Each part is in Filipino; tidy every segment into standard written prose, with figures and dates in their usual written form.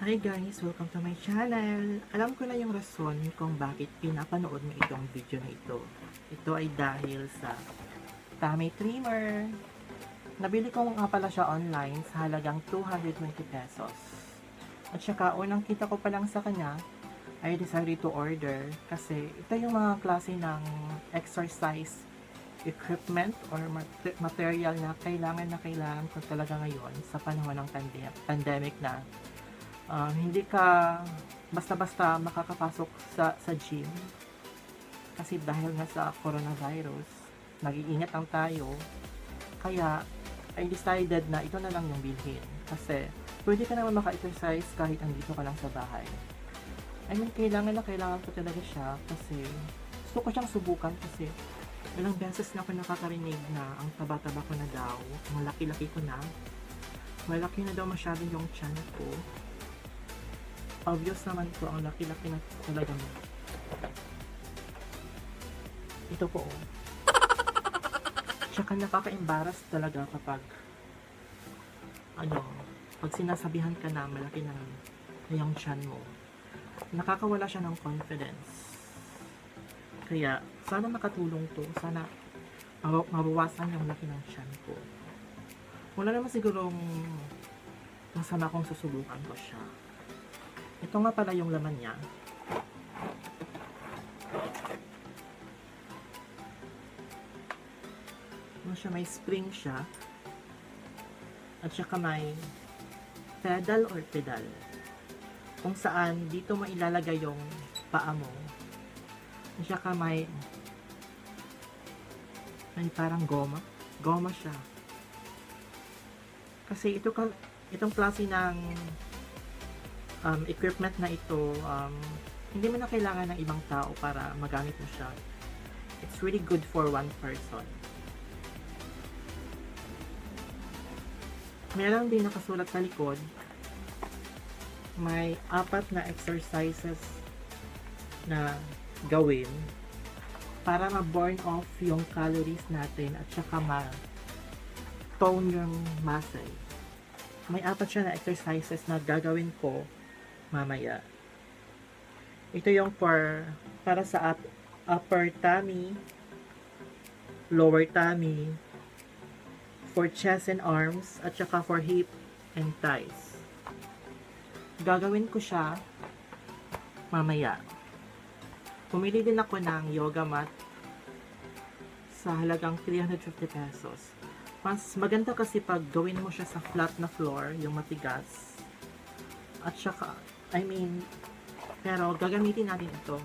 Hi guys! Welcome to my channel! Alam ko na yung rason kung bakit pinapanood mo itong video na ito. Ito ay dahil sa tummy trimmer. Nabili ko nga pala siya online sa halagang 220 pesos. At saka unang kita ko pa lang sa kanya, I decided to order kasi ito yung mga klase ng exercise equipment or material na kailangan ko talaga ngayon sa panahon ng pandemic na hindi ka basta-basta makakapasok sa gym kasi dahil nga sa coronavirus, nag-iingat lang tayo. Kaya I decided na ito na lang yung bilhin kasi pwede ka naman maka-exercise kahit andito ka lang sa bahay. I mean, kailangan ko talaga siya kasi gusto ko siyang subukan kasi ilang beses na ako nakakarinig na ang taba-taba ko na daw, ang laki-laki ko na, malaki na daw masyado yung tiyan ko. Obvious naman po, ang laki-laki na talaga mo. Ito po. Tsaka nakaka-embarrass talaga kapag pag sinasabihan ka na malaki na yung tiyan mo. Nakakawala siya ng confidence. Kaya, sana makatulong to. Sana mabawasan yung laki ng tiyan ko. Wala naman sigurong masama kung susubukan ko siya. Ito nga pala yung laman niya. May spring siya. At saka may pedal or pedal. Kung saan dito mo ilalagay yung paa mo. At saka may parang goma. Goma siya. Kasi itong klase ng equipment na ito, hindi mo na kailangan ng ibang tao para magamit mo siya. It's really good for one person. Meron din nakasulat sa likod, may 4 na exercises na gawin para ma-burn off yung calories natin at saka ma-tone yung muscle. May 4 siya na exercises na gagawin ko mamaya. Ito yung para sa upper tummy, lower tummy, for chest and arms, at saka for hip and thighs. Gagawin ko siya mamaya. Pumili din ako ng yoga mat sa halagang 350 pesos. Mas maganda kasi pag gawin mo siya sa flat na floor, yung matigas. At saka, pero gagamitin natin ito.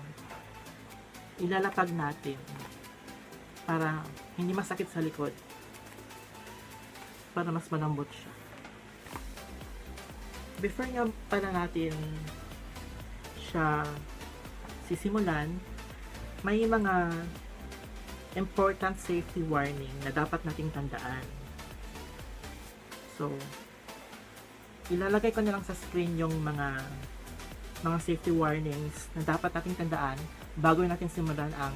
Ilalapag natin para hindi masakit sa likod. Para mas malambot siya. Before nga pala natin siya sisimulan, may mga important safety warning na dapat nating tandaan. So, ilalagay ko na lang sa screen yung mga safety warnings na dapat nating tandaan bago natin simulan ang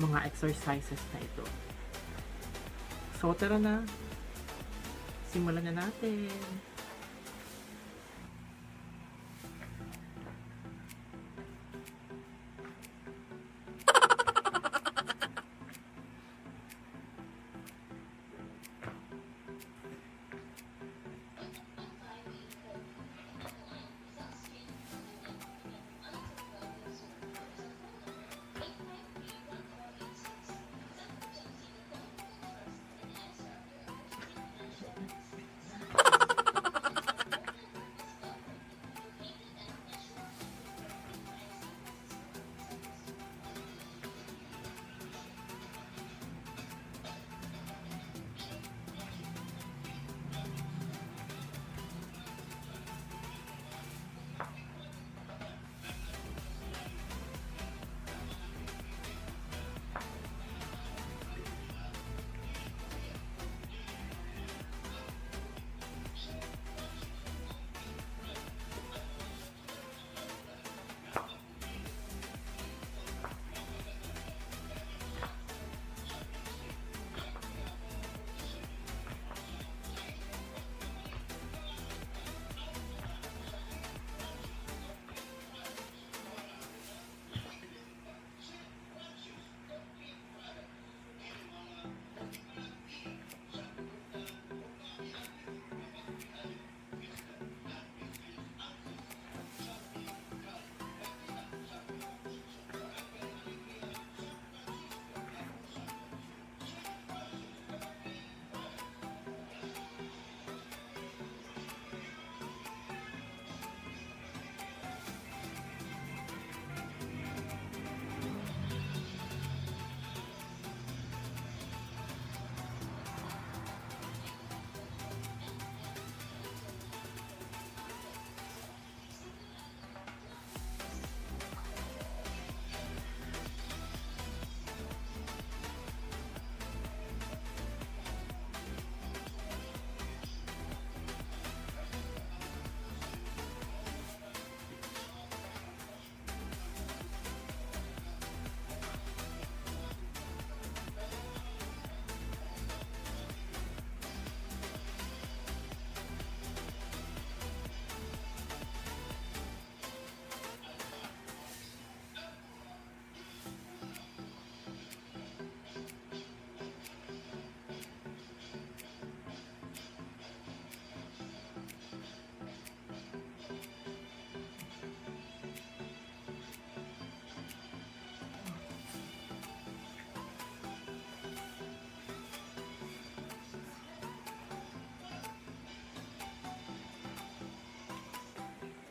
mga exercises na ito. So, tara na. Simulan na natin.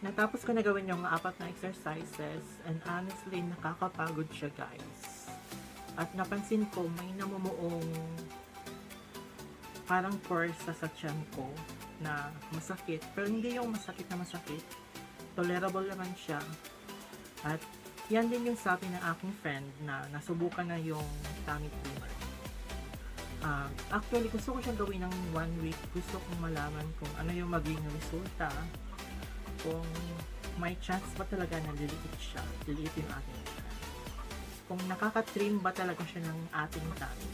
Natapos ko na gawin yung 4 na exercises and honestly, nakakapagod siya guys. At napansin ko, may namumuong parang forsa sa tiyan ko na masakit. Pero hindi yung masakit na masakit. Tolerable naman siya. At yan din yung sabi ng aking friend na nasubukan na yung tummy trimmer. Actually, gusto ko siyang gawin ng 1 week. Gusto kong malaman kung ano yung magiging resulta. Kung may chance ba talaga na liliit siya, liliit yung ating tiyan. Kung nakaka-trim ba talaga siya ng ating tummy.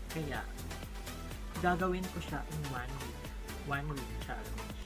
Kaya, gagawin ko siya in 1 week. 1 week challenge.